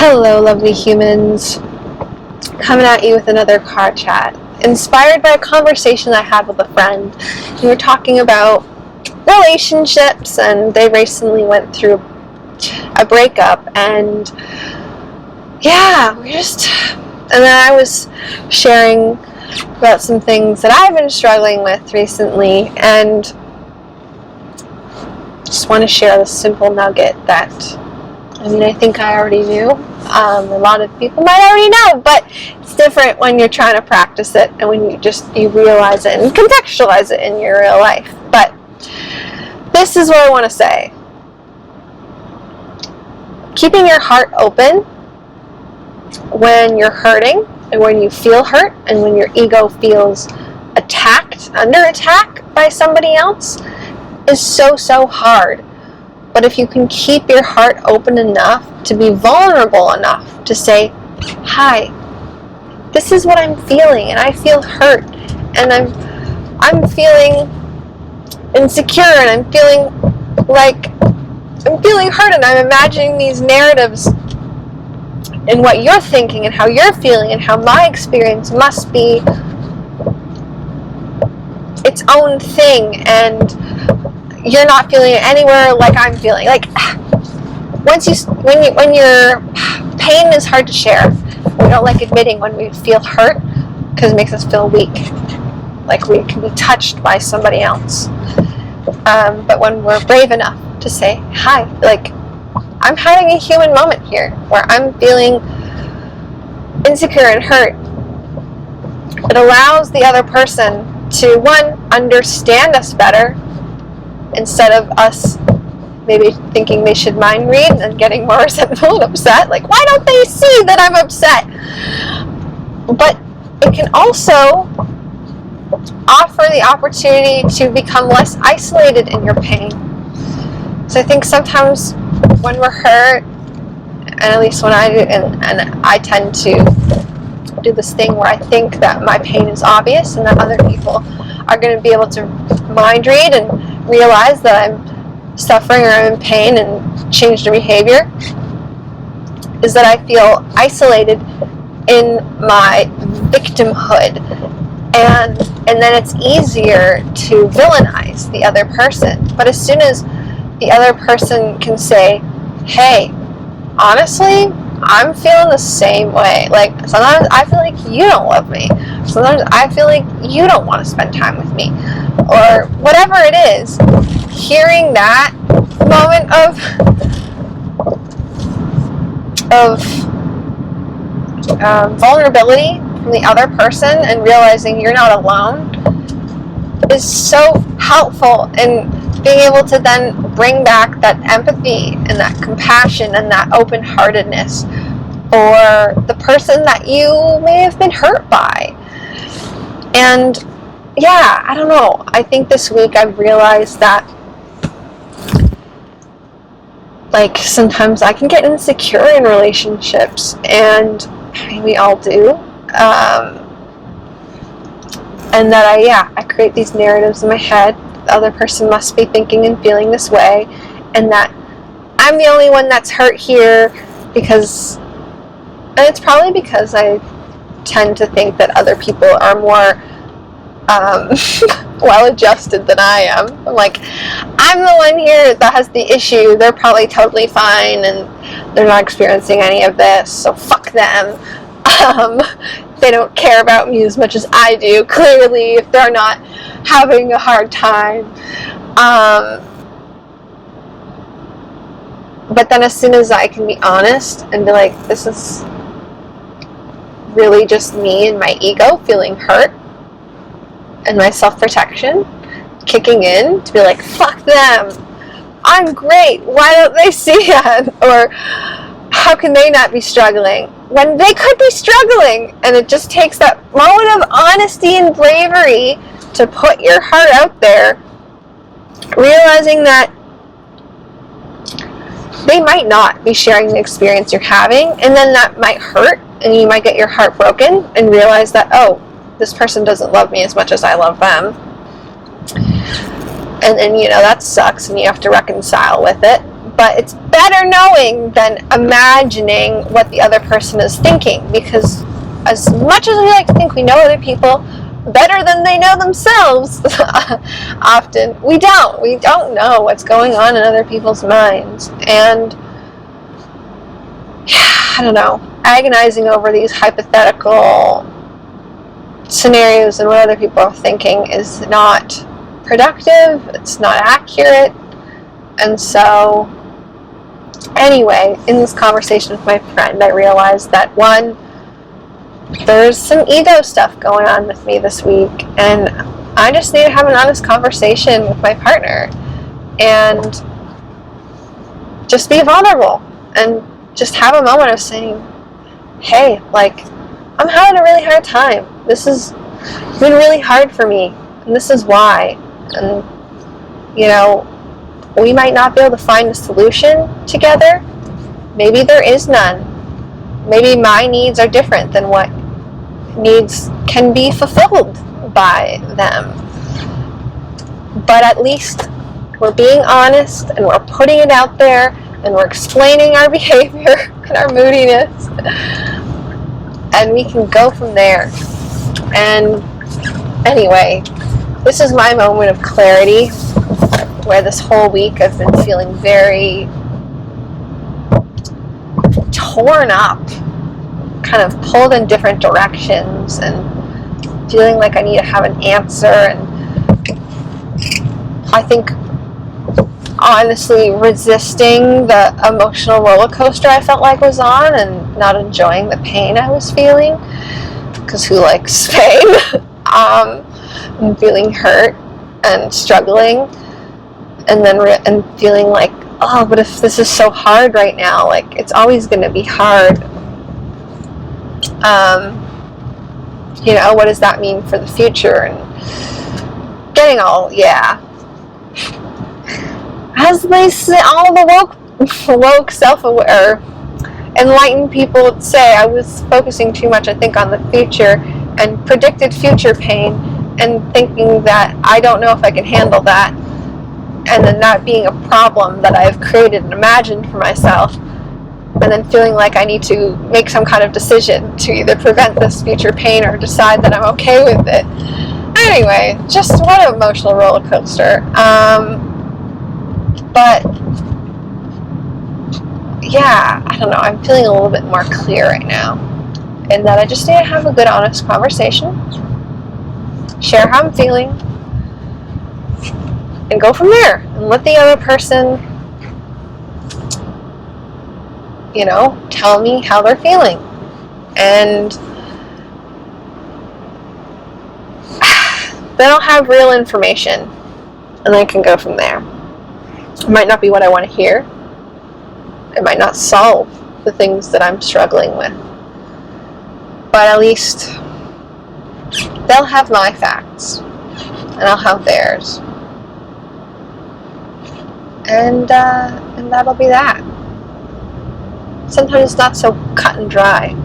Hello, lovely humans. Coming at you with another car chat. Inspired by a conversation I had with a friend. We were talking about relationships, and they recently went through a breakup, and and then I was sharing about some things that I've been struggling with recently, and just want to share this simple nugget that I think I already knew. A lot of people might already know, but it's different when you're trying to practice it and when you realize it and contextualize it in your real life. But this is what I want to say. Keeping your heart open when you're hurting and when you feel hurt and when your ego feels under attack by somebody else is so hard. But if you can keep your heart open enough to be vulnerable enough to say, hi, this is what I'm feeling, and I feel hurt, and I'm feeling insecure, and I'm feeling hurt, and I'm imagining these narratives and what you're thinking and how you're feeling and how my experience must be its own thing, and you're not feeling it anywhere like I'm feeling. When your pain is hard to share, we don't like admitting when we feel hurt because it makes us feel weak, like we can be touched by somebody else. But when we're brave enough to say, hi, I'm having a human moment here where I'm feeling insecure and hurt, it allows the other person to, one, understand us better, instead of us maybe thinking they should mind read and getting more resentful and upset. Why don't they see that I'm upset? But it can also offer the opportunity to become less isolated in your pain. So I think sometimes when we're hurt, and at least when I do, and I tend to do this thing where I think that my pain is obvious and that other people are going to be able to mind read and realize that I'm suffering or I'm in pain and change the behavior, is that I feel isolated in my victimhood, and then it's easier to villainize the other person. But as soon as the other person can say, hey, honestly, I'm feeling the same way. Sometimes I feel like you don't love me. Sometimes I feel like you don't want to spend time with me. Or whatever it is, hearing that moment of vulnerability from the other person and realizing you're not alone is so helpful in being able to then bring back that empathy and that compassion and that open-heartedness for the person that you may have been hurt by. And I don't know. I think this week I've realized that sometimes I can get insecure in relationships, and we all do. And that I create these narratives in my head. The other person must be thinking and feeling this way, and that I'm the only one that's hurt here and it's probably because I tend to think that other people are more well-adjusted than I am. I'm the one here that has the issue. They're probably totally fine, and they're not experiencing any of this, so fuck them. They don't care about me as much as I do, clearly, if they're not having a hard time. But then as soon as I can be honest and be like, this is really just me and my ego feeling hurt, and my self-protection kicking in to be like, fuck them, I'm great, why don't they see it? Or how can they not be struggling when they could be struggling? And it just takes that moment of honesty and bravery to put your heart out there, realizing that they might not be sharing the experience you're having, and then that might hurt, and you might get your heart broken and realize that, oh, this person doesn't love me as much as I love them. And then, that sucks, and you have to reconcile with it. But it's better knowing than imagining what the other person is thinking, because as much as we like to think we know other people better than they know themselves, often we don't know what's going on in other people's minds. And I don't know, agonizing over these hypothetical scenarios and what other people are thinking is not productive, it's not accurate. And so anyway, in this conversation with my friend, I realized that one, there's some ego stuff going on with me this week, and I just need to have an honest conversation with my partner and just be vulnerable and just have a moment of saying, hey, like, I'm having a really hard time. This has been really hard for me, and this is why. And, you know, we might not be able to find a solution together. Maybe there is none. Maybe my needs are different than what needs can be fulfilled by them. But at least we're being honest, and we're putting it out there, and we're explaining our behavior and our moodiness. And we can go from there. And anyway, this is my moment of clarity, where this whole week I've been feeling very torn up, kind of pulled in different directions, and feeling like I need to have an answer. And I think honestly resisting the emotional roller coaster I felt like was on, and not enjoying the pain I was feeling, because who likes pain? And feeling hurt and struggling, and then and feeling like, oh, but if this is so hard right now, like, it's always going to be hard. You know, what does that mean for the future? And getting all, as they say, all the woke self-aware, enlightened people would say, I was focusing too much, I think, on the future and predicted future pain, and thinking that I don't know if I can handle that, and then that being a problem that I've created and imagined for myself, and then feeling like I need to make some kind of decision to either prevent this future pain or decide that I'm okay with it. Anyway, just what an emotional roller coaster. But yeah, I don't know, I'm feeling a little bit more clear right now, and that I just need to have a good, honest conversation, share how I'm feeling, and go from there, and let the other person, you know, tell me how they're feeling. And then I'll have real information, and I can go from there. It might not be what I want to hear. It might not solve the things that I'm struggling with. But at least they'll have my facts, and I'll have theirs. And that'll be that. Sometimes it's not so cut and dry.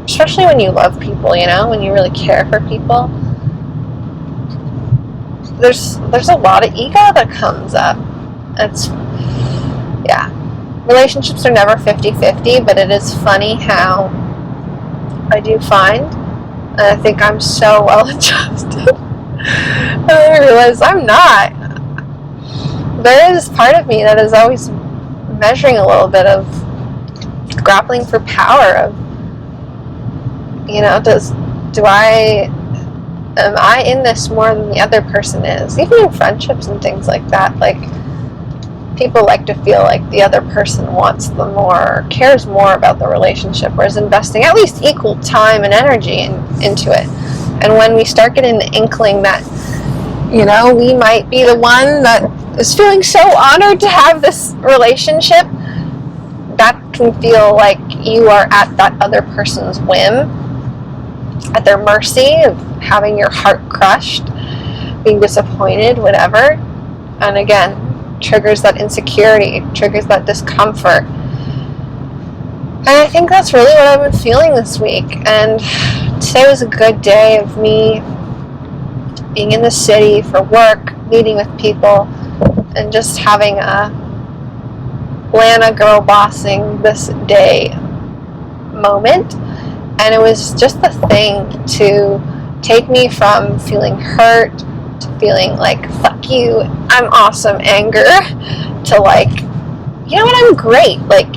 Especially when you love people, you know, when you really care for people. There's a lot of ego that comes up. Relationships are never 50-50, but it is funny how I do find, and I think I'm so well adjusted, and I realize I'm not. There is part of me that is always measuring a little bit of grappling for power, of, you know, am I in this more than the other person is? Even in friendships and things like that, like, people like to feel like the other person wants them more, or cares more about the relationship, or is investing at least equal time and energy into it. And when we start getting the inkling that, you know, we might be the one that is feeling so honored to have this relationship, that can feel like you are at that other person's whim, at their mercy of having your heart crushed, being disappointed, whatever. And again, triggers that insecurity, triggers that discomfort. And I think that's really what I've been feeling this week. And today was a good day of me being in the city for work, meeting with people, and just having a Lana girl bossing this day moment. And it was just the thing to take me from feeling hurt to feeling like, fuck you, I'm awesome anger, to like, you know what, I'm great. Like,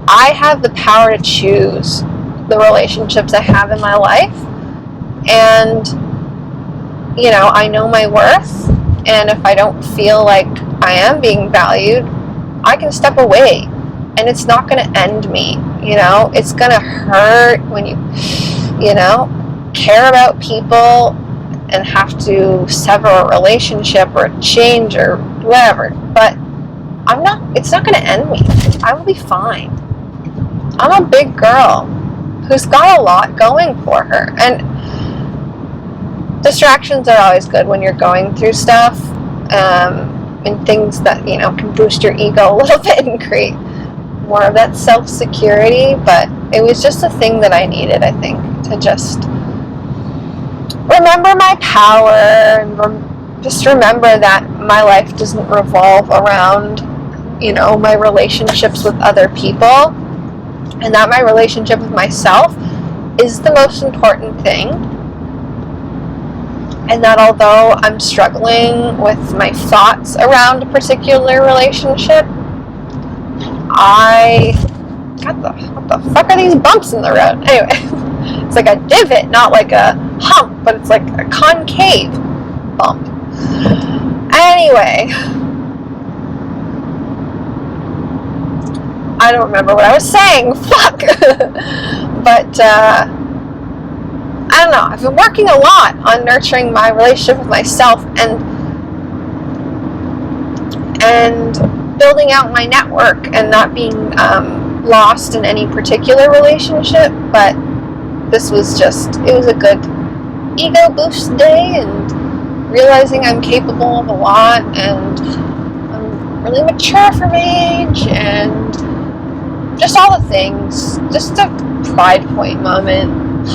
I have the power to choose the relationships I have in my life. And, you know, I know my worth. And if I don't feel like I am being valued, I can step away. And it's not going to end me, you know. It's going to hurt when you know, care about people and have to sever a relationship or change or whatever. But it's not going to end me. I will be fine. I'm a big girl who's got a lot going for her. And distractions are always good when you're going through stuff, and things that, you know, can boost your ego a little bit and create more of that self-security. But it was just a thing that I needed, I think, to just remember my power and just remember that my life doesn't revolve around, you know, my relationships with other people, and that my relationship with myself is the most important thing. And that although I'm struggling with my thoughts around a particular relationship, what the fuck are these bumps in the road? Anyway, it's like a divot, not like a hump, but it's like a concave bump. Anyway, I don't remember what I was saying, fuck. But, I don't know, I've been working a lot on nurturing my relationship with myself and building out my network and not being lost in any particular relationship. But this was it was a good ego boost day, and realizing I'm capable of a lot, and I'm really mature for my age, and just all the things. Just a pride point moment.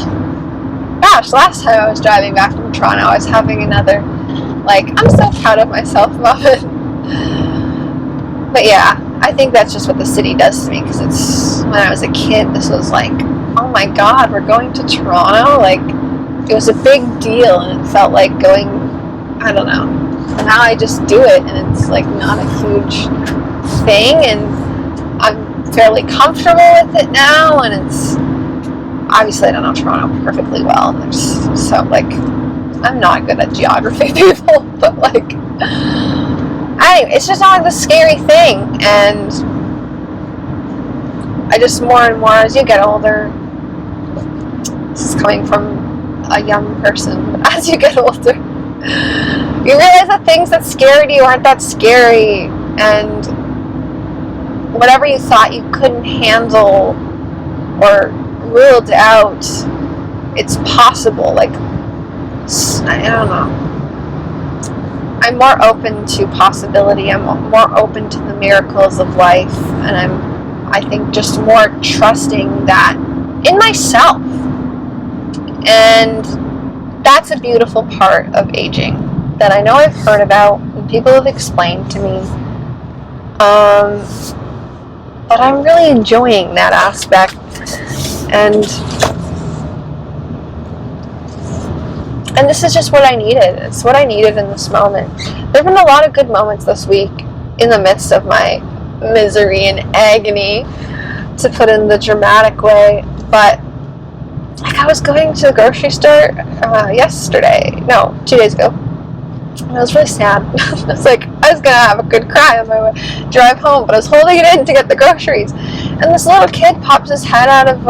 Gosh, last time I was driving back from Toronto, I was having another, like, I'm so proud of myself moment. But yeah, I think that's just what the city does to me, because it's, when I was a kid, this was like, oh my god, we're going to Toronto? Like, it was a big deal, and it felt like going, I don't know. Now I just do it, and it's like not a huge thing, and I'm fairly comfortable with it now, and it's, obviously I don't know Toronto perfectly well, and there's so, like, I'm not good at geography, people, but like, anyway, it's just not like the scary thing. And I just, more and more as you get older, this is coming from a young person, but as you get older, you realize that things that scared you aren't that scary, and whatever you thought you couldn't handle or ruled out, it's possible. Like, I don't know, I'm more open to possibility, I'm more open to the miracles of life, and I think just more trusting that in myself. And that's a beautiful part of aging that I know I've heard about and people have explained to me, but I'm really enjoying that aspect. And this is just what I needed. It's what I needed in this moment. There have been a lot of good moments this week in the midst of my misery and agony, to put in the dramatic way. But like, I was going to the grocery store 2 days ago, and I was really sad. I was like, I was gonna have a good cry on my drive home, but I was holding it in to get the groceries, and this little kid pops his head out of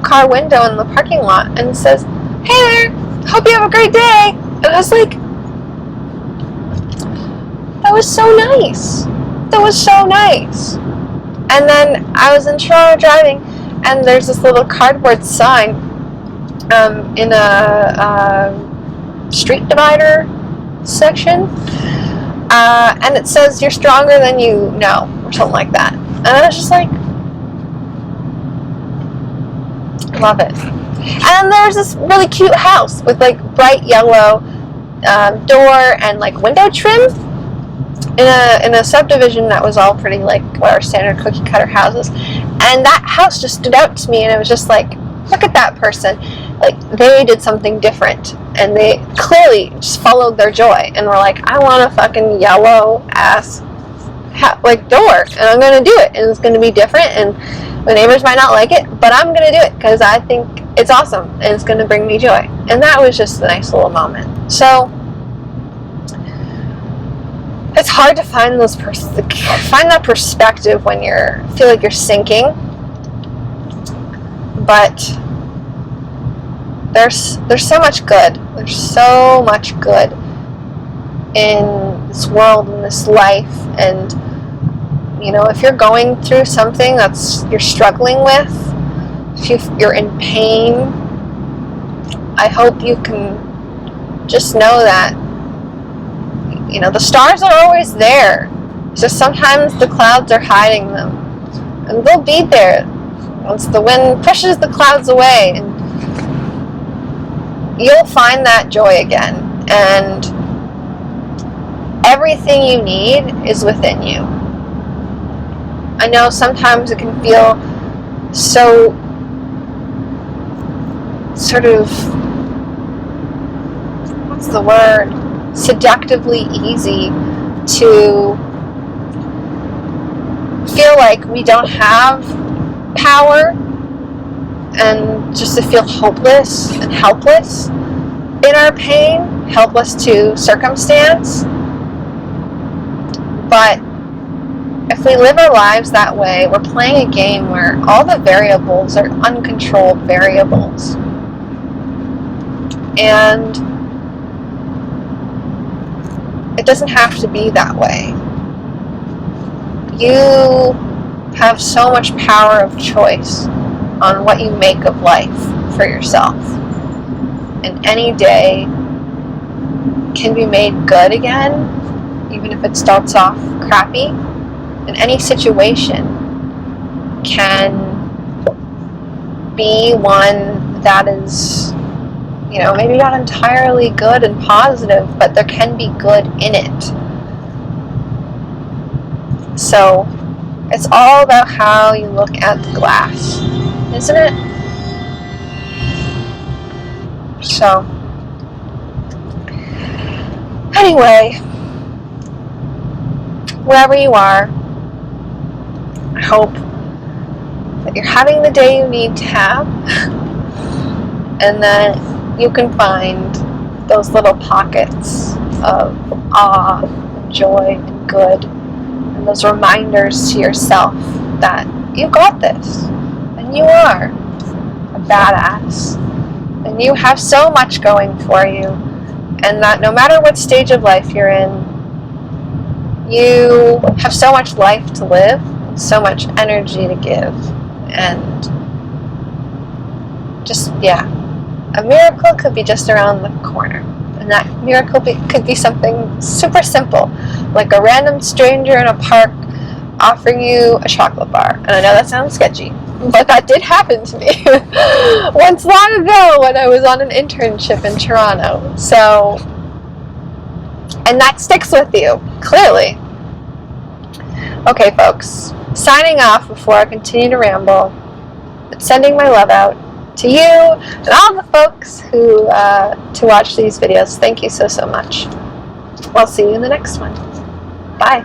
car window in the parking lot and says, "Hey there, hope you have a great day." And I was like, that was so nice. That was so nice. And then I was in Toronto driving, and there's this little cardboard sign in a street divider section, and it says, "You're stronger than you know," or something like that. And I was just like, love it. And then there's this really cute house with like bright yellow door and like window trim, in a subdivision that was all pretty like what our standard cookie cutter houses, and that house just stood out to me, and it was just like, look at that person, like they did something different, and they clearly just followed their joy, and were like, I want a fucking yellow ass like door, and I'm gonna do it, and it's gonna be different, and the neighbors might not like it, but I'm gonna do it because I think it's awesome and it's gonna bring me joy. And that was just a nice little moment. So it's hard to find find that perspective when feel like you're sinking, but there's so much good. There's so much good in this world, in this life, and you know, if you're going through something you're struggling with, if you're in pain, I hope you can just know that, you know, the stars are always there. Just sometimes the clouds are hiding them, and they'll be there once the wind pushes the clouds away, and you'll find that joy again, and everything you need is within you. I know sometimes it can feel so sort of, what's the word, seductively easy to feel like we don't have power, and just to feel hopeless and helpless in our pain, helpless to circumstance. But if we live our lives that way, we're playing a game where all the variables are uncontrolled variables. And it doesn't have to be that way. You have so much power of choice on what you make of life for yourself. And any day can be made good again, even if it starts off crappy. And any situation can be one that is, you know, maybe not entirely good and positive, but there can be good in it. So it's all about how you look at the glass, isn't it? So anyway, wherever you are, I hope that you're having the day you need to have, and that you can find those little pockets of awe, and joy, and good, and those reminders to yourself that you got this, and you are a badass, and you have so much going for you, and that no matter what stage of life you're in, you have so much life to live, so much energy to give, and just, yeah, a miracle could be just around the corner. And that miracle could be something super simple, like a random stranger in a park offering you a chocolate bar. And I know that sounds sketchy, but that did happen to me once long ago when I was on an internship in Toronto. So, and that sticks with you, clearly. Okay, folks, signing off before I continue to ramble, but sending my love out to you and all the folks who to watch these videos. Thank you so much. I'll see you in the next one. Bye.